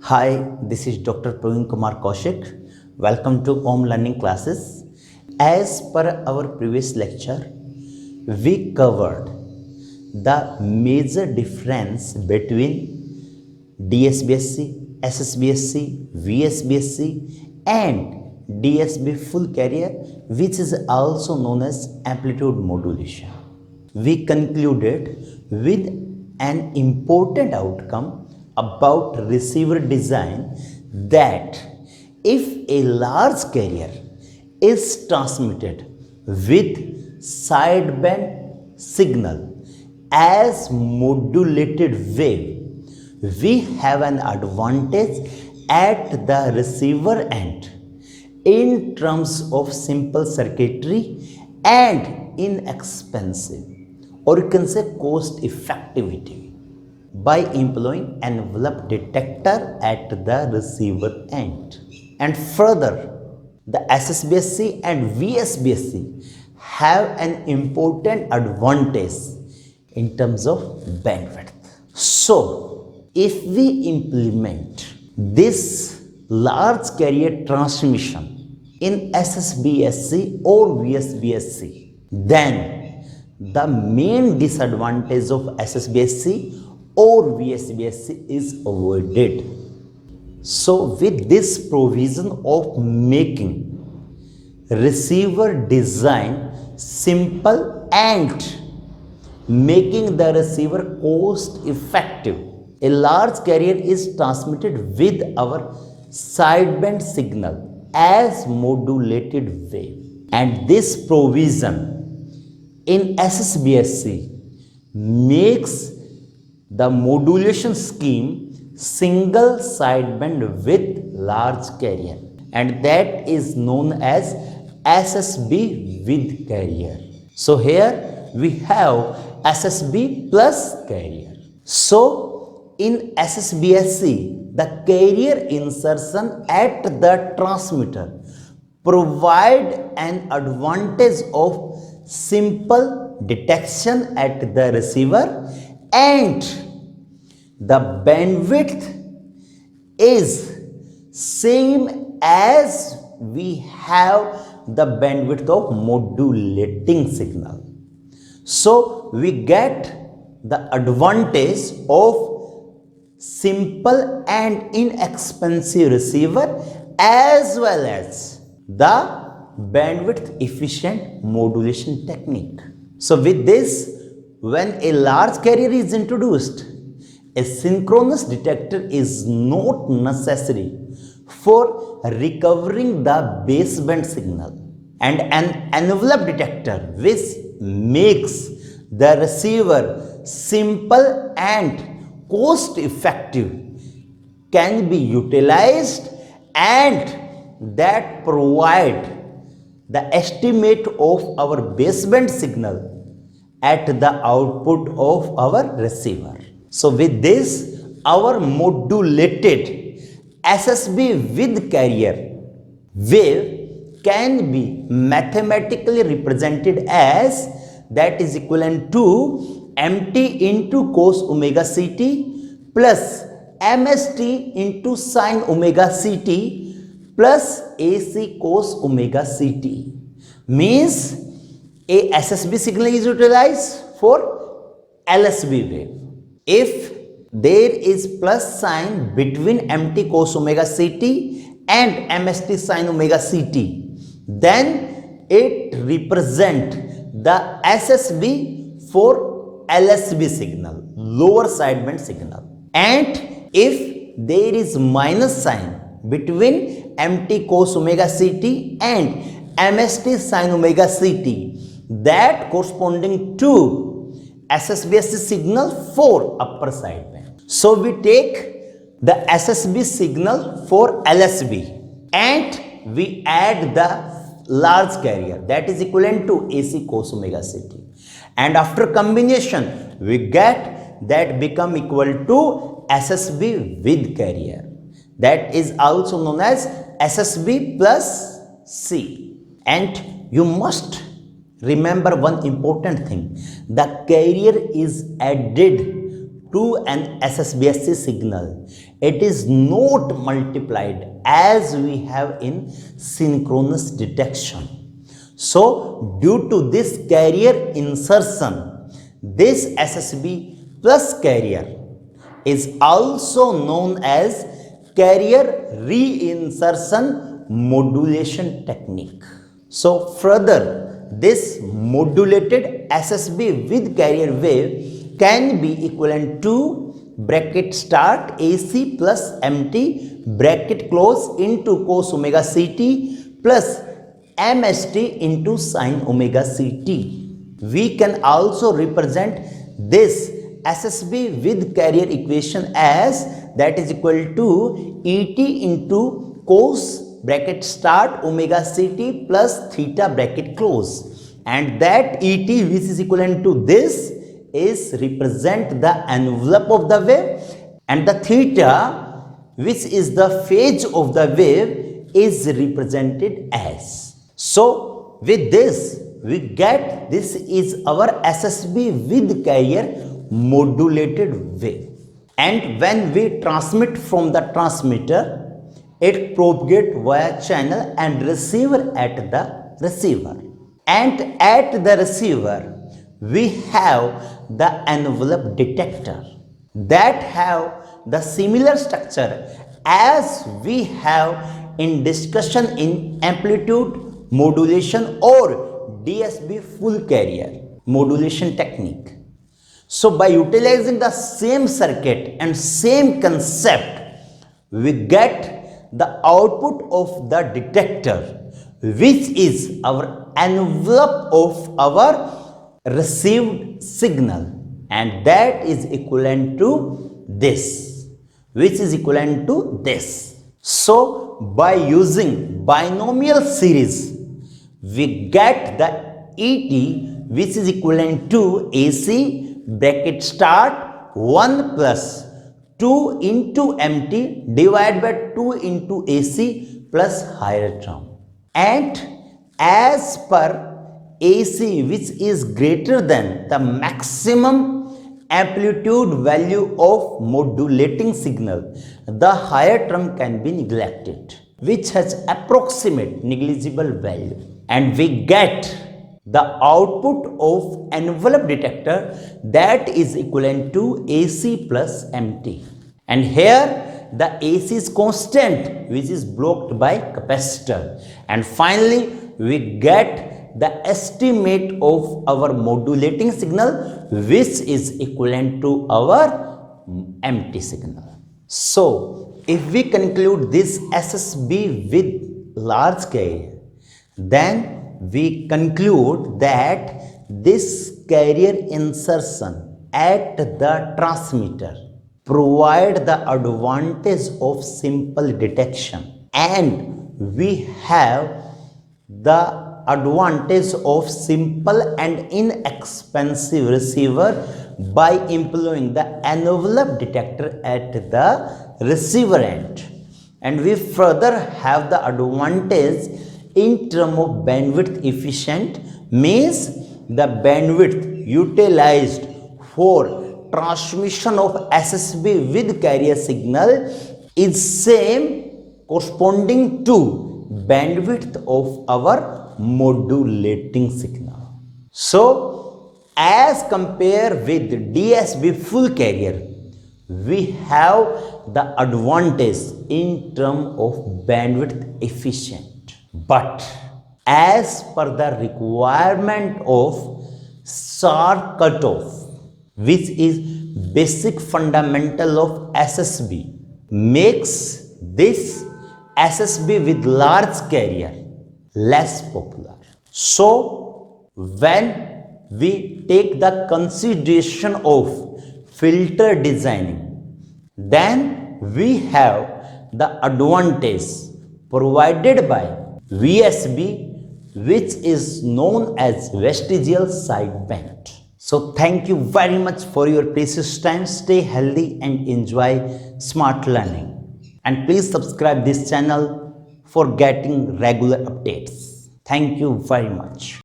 Hi, this is Dr. Praveen Kumar Kaushik. Welcome to Home Learning Classes. As per our previous lecture, we covered the major difference between DSBSC, SSBSC, VSBSC and DSB full career, which is also known as amplitude modulation. We concluded with an important outcome about receiver design, that if a large carrier is transmitted with sideband signal as modulated wave, we have an advantage at the receiver end in terms of simple circuitry and inexpensive, or you can say cost effectivity, by employing envelope detector at the receiver end. And further, the SSBSC and VSBSC have an important advantage in terms of bandwidth. So, if we implement this large carrier transmission in SSBSC or VSBSC, then the main disadvantage of SSBSC or VSBSC is avoided. So, with this provision of making receiver design simple and making the receiver cost effective, a large carrier is transmitted with our sideband signal as modulated wave, and this provision in SSBSC makes the modulation scheme single sideband with large carrier, and that is known as SSB with carrier. So here we have SSB plus carrier. So in SSBSC, the carrier insertion at the transmitter provide an advantage of simple detection at the receiver, and the bandwidth is same as we have the bandwidth of modulating signal. So we get the advantage of simple and inexpensive receiver as well as the bandwidth efficient modulation technique. So with this, when a large carrier is introduced, a synchronous detector is not necessary for recovering the baseband signal, and an envelope detector which makes the receiver simple and cost effective can be utilized, and that provide the estimate of our baseband signal at the output of our receiver. So with this, our modulated SSB with carrier wave can be mathematically represented as, that is equivalent to MT into cos omega CT plus MST into sin omega CT plus AC cos omega CT. Means a SSB signal is utilized for LSB wave. If there is plus sign between MT cos omega CT and MST sin omega CT, then it represents the SSB for LSB signal, lower sideband signal. And if there is minus sign between MT cos omega CT and MST sin omega CT, that corresponding to SSBSC signal for upper sideband. So we take the SSB signal for LSB and we add the large carrier, that is equivalent to AC cos omega CT, and after combination we get that become equal to SSB with carrier, that is also known as SSB plus C. And you must remember one important thing, the carrier is added to an SSBSC signal, it is not multiplied as we have in synchronous detection. So, due to this carrier insertion, this SSB plus carrier is also known as carrier reinsertion modulation technique. So, further, this modulated SSB with carrier wave can be equivalent to bracket start AC plus MT bracket close into cos omega CT plus MST into sin omega CT. We can also represent this SSB with carrier equation as that is equal to ET into cos bracket start omega CT plus theta bracket close, and that ET which is equivalent to this is represent the envelope of the wave, and the theta which is the phase of the wave is represented as. So with this we get this is our SSB with carrier modulated wave, and when we transmit from the transmitter, it propagates via channel and receiver at the receiver, and at the receiver we have the envelope detector that have the similar structure as we have in discussion in amplitude modulation or DSB full carrier modulation technique. So by utilizing the same circuit and same concept, we get the output of the detector, which is our envelope of our received signal, and that is equivalent to this, which is equivalent to this. So by using binomial series, we get the ET which is equivalent to AC bracket start 1 plus 2 into MT divided by 2 into AC plus higher term. And as per AC which is greater than the maximum amplitude value of modulating signal, the higher term can be neglected, which has approximate negligible value, and we get the output of envelope detector that is equivalent to AC plus MT. And here the AC is constant, which is blocked by capacitor, and finally we get the estimate of our modulating signal, which is equivalent to our MT signal. So if we conclude this SSB with large carrier, then we conclude that this carrier insertion at the transmitter provide the advantage of simple detection, and we have the advantage of simple and inexpensive receiver by employing the envelope detector at the receiver end, and we further have the advantage in terms of bandwidth efficient, means the bandwidth utilized for transmission of SSB with carrier signal is same corresponding to bandwidth of our modulating signal. So as compared with DSB full carrier, we have the advantage in terms of bandwidth efficient. But as per the requirement of SAR cutoff, which is basic fundamental of SSB, makes this SSB with large carrier less popular. So when we take the consideration of filter designing, then we have the advantage provided by VSB, which is known as vestigial sideband. So thank you very much for your precious time. Stay healthy and enjoy smart learning. And please subscribe this channel for getting regular updates. Thank you very much.